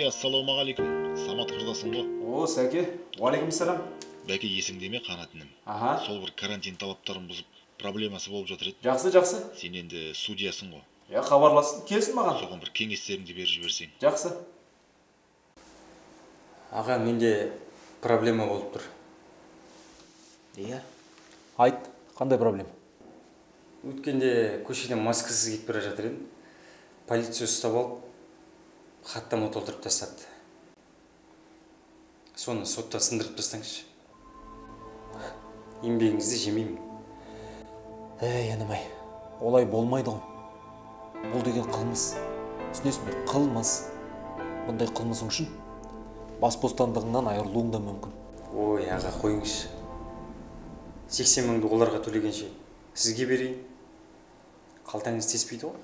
ассалаумағалейкум. Самат қырдасың ғой? О, Сәке. Уалейкумассалам. Бәке, есіңде ме қанат інім? Аха. Сол бір карантин талаптарын бұзып, проблемасы болып жатыр еді. Жақсы. Сен енді судьясың ғой. Я хабарласын, келсін маған. Соған бір кеңестеріңді беріп жіберсең. Жақсы. Аға, менде проблема болып тұр. Иә. Айт, қандай проблема? Өткенде көшеден маскасыз кетіп бара жатыр едім. Полиция ұстап алып, хаттама толтырып тастапты. Соны сотта сындырып тастаңызшы. Еңбегіңізді жемеймін. Янымай, олай болмайды ғой. Бұл деген қылмыс. Түсінесің бе? Қылмыс. Бұндай қылмысың үшін бас бостандығыңнан айырылуың да мүмкін. Ой, аға, қойыңызшы. 80 мыңды оларға төлегенше сізге берейін. Қалтаңыз теспейді ғой.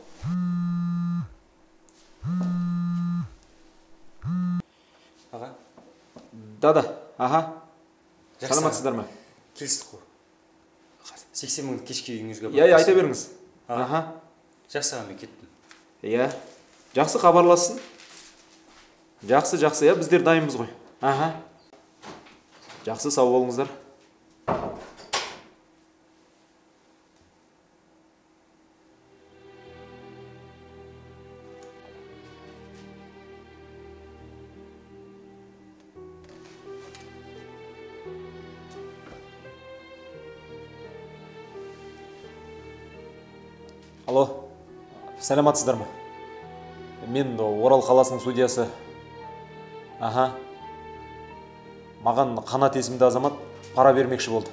Аға? Да, аха. Саламатсыздар ма? Келістік қой. 80 мыңды кешке үйіңізге Иә, айта беріңіз. Аха. Жақсы, аға, мен кеттім. Иә, жақсы хабарласын. Жақсы, иә, біздер дайынбыз ғой. Аха. Жақсы, сау болыңыздар. Алло, сәлематсыздар ма? Мен Орал қаласының судьясы. Аха. Маған Қанат есімді азамат пара бермекші болды.